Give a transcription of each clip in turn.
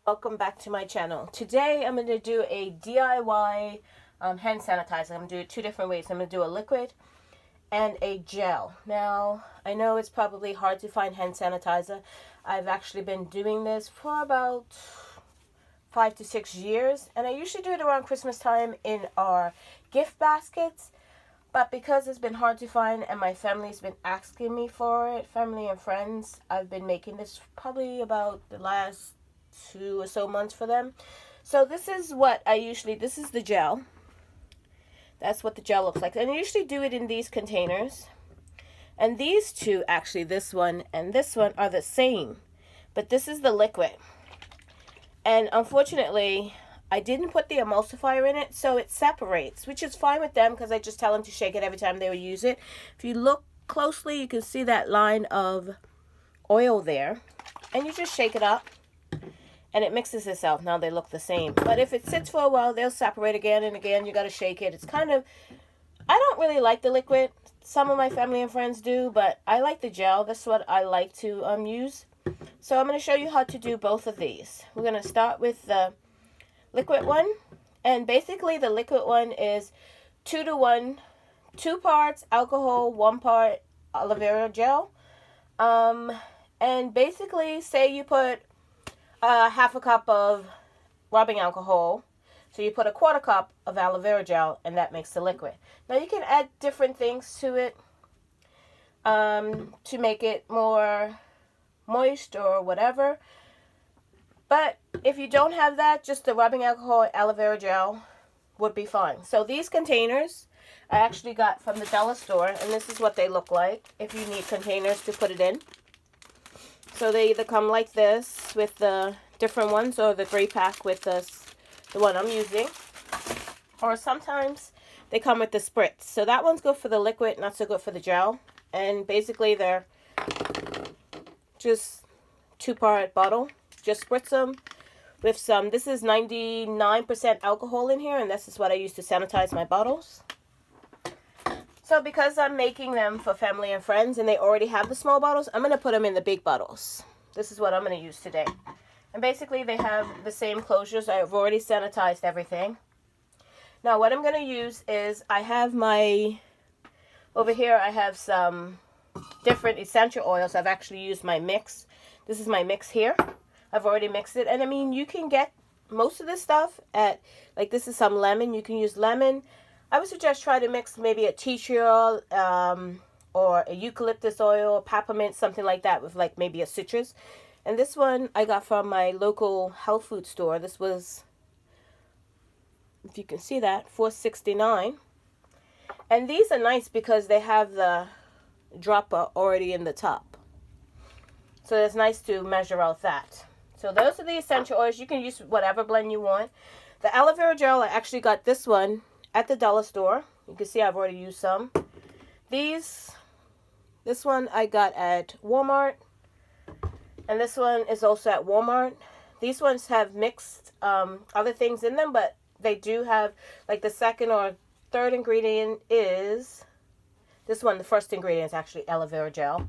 Welcome back to my channel. Today I'm going to do a DIY hand sanitizer. I'm going to do it two different ways. I'm going to do a liquid and a gel. Now, I know it's probably hard to find hand sanitizer. I've actually been doing this for about 5 to 6 years, and I usually do it around Christmas time in our gift baskets. But because it's been hard to find and my family's been asking me for it, family and friends, I've been making this probably about the last 2 or so months for them. So this is what this is the gel. That's what the gel looks like. And I usually do it in these containers. And these two, actually, this one and this one are the same. But this is the liquid. And unfortunately, I didn't put the emulsifier in it, so it separates, which is fine with them because I just tell them to shake it every time they would use it. If you look closely, you can see that line of oil there. And you just shake it up. And it mixes itself. Now they look the same. But if it sits for a while, they'll separate again and again. You got to shake it. It's kind of, I don't really like the liquid. Some of my family and friends do, but I like the gel. That's what I like to use. So I'm going to show you how to do both of these. We're going to start with the liquid one. And basically the liquid one is 2 to 1. 2 parts alcohol, 1 part aloe vera gel. And basically, say you put half a cup of rubbing alcohol. So you put a 1/4 cup of aloe vera gel, and that makes the liquid. Now you can add different things to it to make it more moist or whatever. But if you don't have that, just the rubbing alcohol and aloe vera gel would be fine. So these containers I actually got from the dollar store, and this is what they look like if you need containers to put it in. So they either come like this with the different ones, or the 3-pack with the one I'm using. Or sometimes they come with the spritz. So that one's good for the liquid, not so good for the gel. And basically they're just 2-part bottle. Just spritz them with some, this is 99% alcohol in here, and this is what I use to sanitize my bottles. So because I'm making them for family and friends and they already have the small bottles, I'm going to put them in the big bottles. This is what I'm going to use today. And basically they have the same closures. I've already sanitized everything. Now what I'm going to use is I have over here I have some different essential oils. I've actually used my mix. This is my mix here. I've already mixed it. And I mean, you can get most of this stuff at, like this is some lemon. You can use lemon. I would suggest try to mix maybe a tea tree oil or a eucalyptus oil, peppermint, something like that with like maybe a citrus. And this one I got from my local health food store. This was, if you can see that, $4.69. And these are nice because they have the dropper already in the top. So it's nice to measure out that. So those are the essential oils. You can use whatever blend you want. The aloe vera gel, I actually got this one at the dollar store. You can see I've already used some. This one I got at Walmart. And this one is also at Walmart. These ones have mixed other things in them, but they do have, like the second or third ingredient is, this one, the first ingredient is actually aloe vera gel.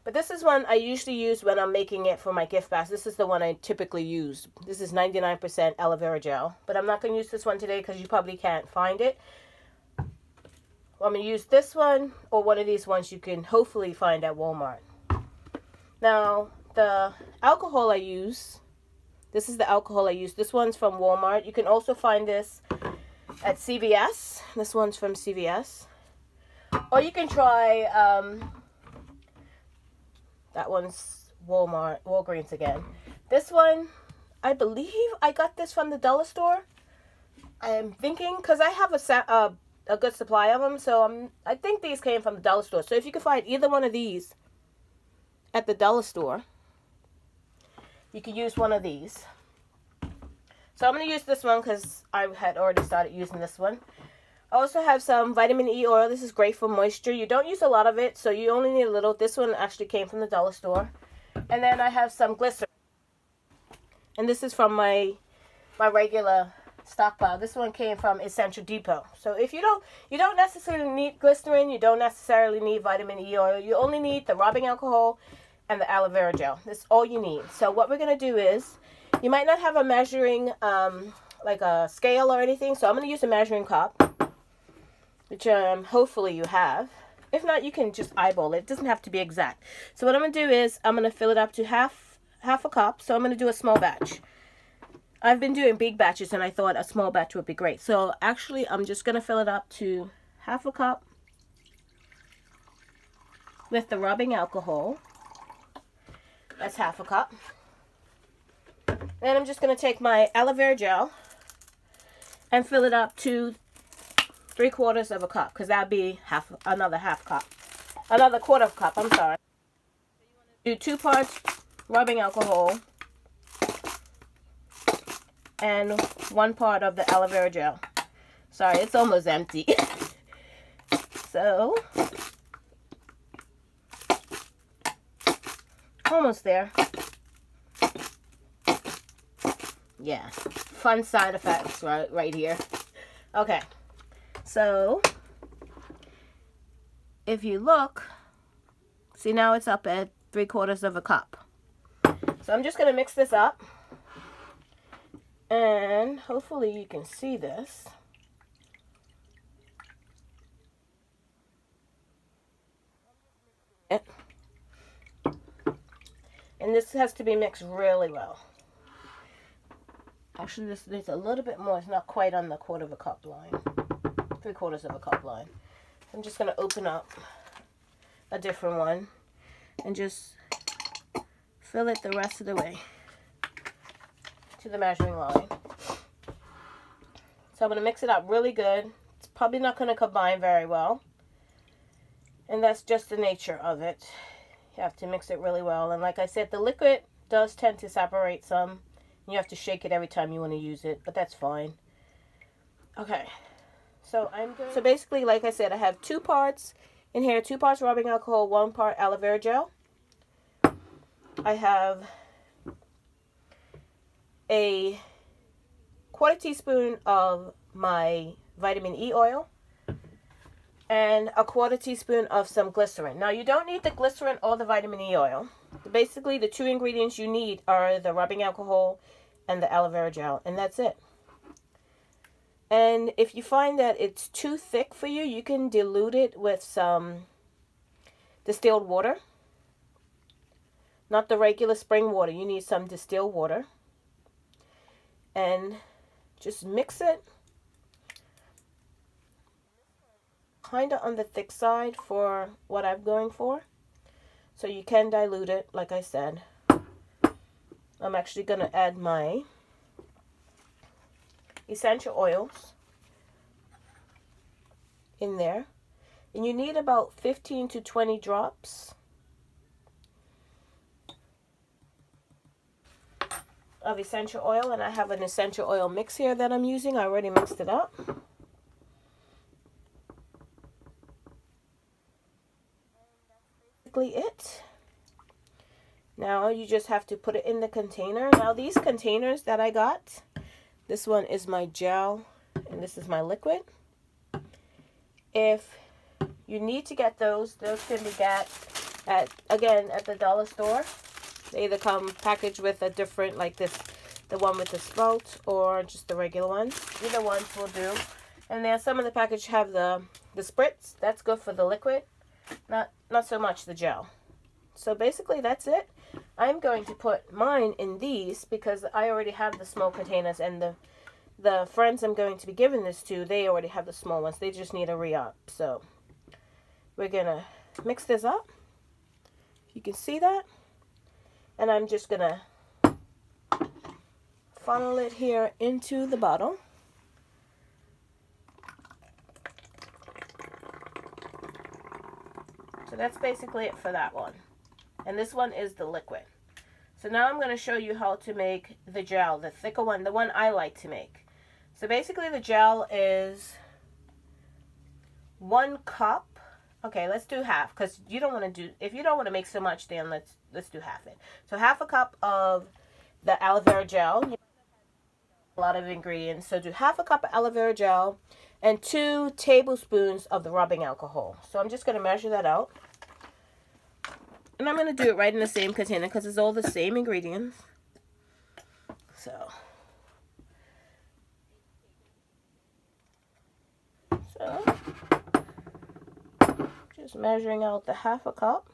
But this is one I usually use when I'm making it for my gift basket. This is the one I typically use. This is 99% aloe vera gel. But I'm not going to use this one today because you probably can't find it. Well, I'm going to use this one or one of these ones you can hopefully find at Walmart. Now, the alcohol I use, this is the alcohol I use. This one's from Walmart. You can also find this at CVS. This one's from CVS. Or you can try, that one's Walgreens again. This one, I believe I got this from the dollar store. I'm thinking, because I have a good supply of them, so I think these came from the dollar store. So if you can find either one of these at the dollar store, you can use one of these. So I'm going to use this one because I had already started using this one. I also have some vitamin E oil. This is great for moisture. You don't use a lot of it, so you only need a little. This one actually came from the dollar store. And then I have some glycerin. And this is from my regular stockpile. This one came from Essential Depot. So if you don't necessarily need glycerin, you don't necessarily need vitamin E oil. You only need the rubbing alcohol and the aloe vera gel. That's all you need. So what we're going to do is, You might not have a measuring, like a scale or anything, so I'm going to use a measuring cup, which hopefully you have. If not, you can just eyeball it. It doesn't have to be exact. So what I'm going to do is I'm going to fill it up to half a cup. So I'm going to do a small batch. I've been doing big batches, and I thought a small batch would be great. So actually, I'm just going to fill it up to half a cup with the rubbing alcohol. That's half a cup. Then I'm just going to take my aloe vera gel and fill it up to 3/4 of a cup, because that'd be another quarter cup. I'm sorry. Do 2 parts rubbing alcohol and 1 part of the aloe vera gel. Sorry, it's almost empty. So, almost there. Yeah, fun side effects right here. Okay, so if you look, see, now it's up at 3/4 of a cup. So I'm just going to mix this up, and hopefully you can see this. And this has to be mixed really well. Actually, this needs a little bit more. It's not quite on the 1/4 of a cup line. 3/4 of a cup line. I'm just going to open up a different one and just fill it the rest of the way to the measuring line. So I'm going to mix it up really good. It's probably not going to combine very well. And that's just the nature of it. You have to mix it really well. And like I said, the liquid does tend to separate some. You have to shake it every time you want to use it, but that's fine. Okay, so so basically, like I said, I have 2 parts in here, 2 parts rubbing alcohol, 1 part aloe vera gel. I have a 1/4 teaspoon of my vitamin E oil and a 1/4 teaspoon of some glycerin. Now, you don't need the glycerin or the vitamin E oil. Basically, the 2 ingredients you need are the rubbing alcohol and the aloe vera gel, and that's it. And if you find that it's too thick for you, you can dilute it with some distilled water. Not the regular spring water. You need some distilled water. And just mix it. Kind of on the thick side for what I'm going for. So you can dilute it, like I said. I'm actually going to add my essential oils in there. And you need about 15 to 20 drops of essential oil. And I have an essential oil mix here that I'm using. I already mixed it up. Basically it. Now you just have to put it in the container. Now these containers that I got, this one is my gel and this is my liquid. If you need to get those can be got at the dollar store. They either come packaged with a different, like this, the one with the spout, or just the regular ones. Either ones will do. And then some of the package have the spritz. That's good for the liquid, not so much the gel. So basically that's it. I'm going to put mine in these because I already have the small containers, and the friends I'm going to be giving this to, they already have the small ones. They just need a re-up. So we're going to mix this up. You can see that. And I'm just going to funnel it here into the bottle. So that's basically it for that one. And this one is the liquid. So now I'm going to show you how to make the gel, the thicker one, the one I like to make. So basically the gel is 1 cup. Okay, let's do half, because you don't want to do, if you don't want to make so much, then let's do half it. So half a cup of the aloe vera gel. A lot of ingredients. So do half a cup of aloe vera gel and 2 tablespoons of the rubbing alcohol. So I'm just going to measure that out. And I'm going to do it right in the same container because it's all the same ingredients. So just measuring out the 1/2 cup.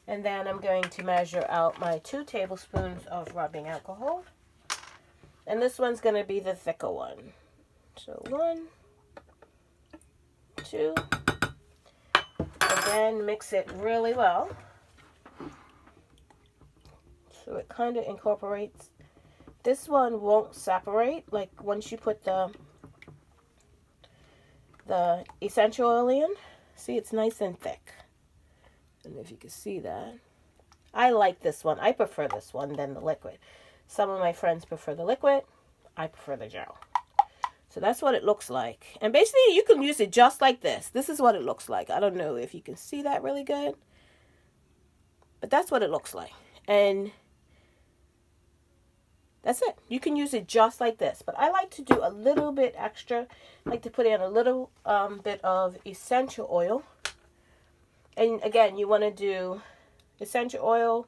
And then I'm going to measure out my 2 tablespoons of rubbing alcohol. And this one's going to be the thicker one. So 1, 2, and then mix it really well. So it kind of incorporates. This one won't separate, like once you put the essential oil in. See, it's nice and thick. I don't know if you can see that. I like this one. I prefer this one than the liquid. Some of my friends prefer the liquid. I prefer the gel. So that's what it looks like. And basically, you can use it just like this. This is what it looks like. I don't know if you can see that really good. But that's what it looks like. And that's it. You can use it just like this. But I like to do a little bit extra. I like to put in a little bit of essential oil. And again, you want to do essential oil,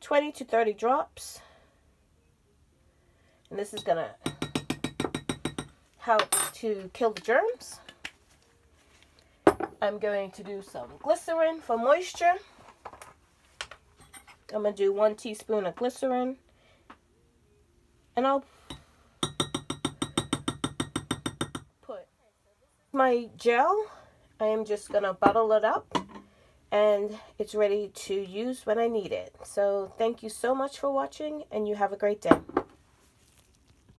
20 to 30 drops. And this is going to help to kill the germs. I'm going to do some glycerin for moisture. I'm going to do 1 teaspoon of glycerin. And I'll put my gel. I am just going to bottle it up. And it's ready to use when I need it. So thank you so much for watching, and you have a great day.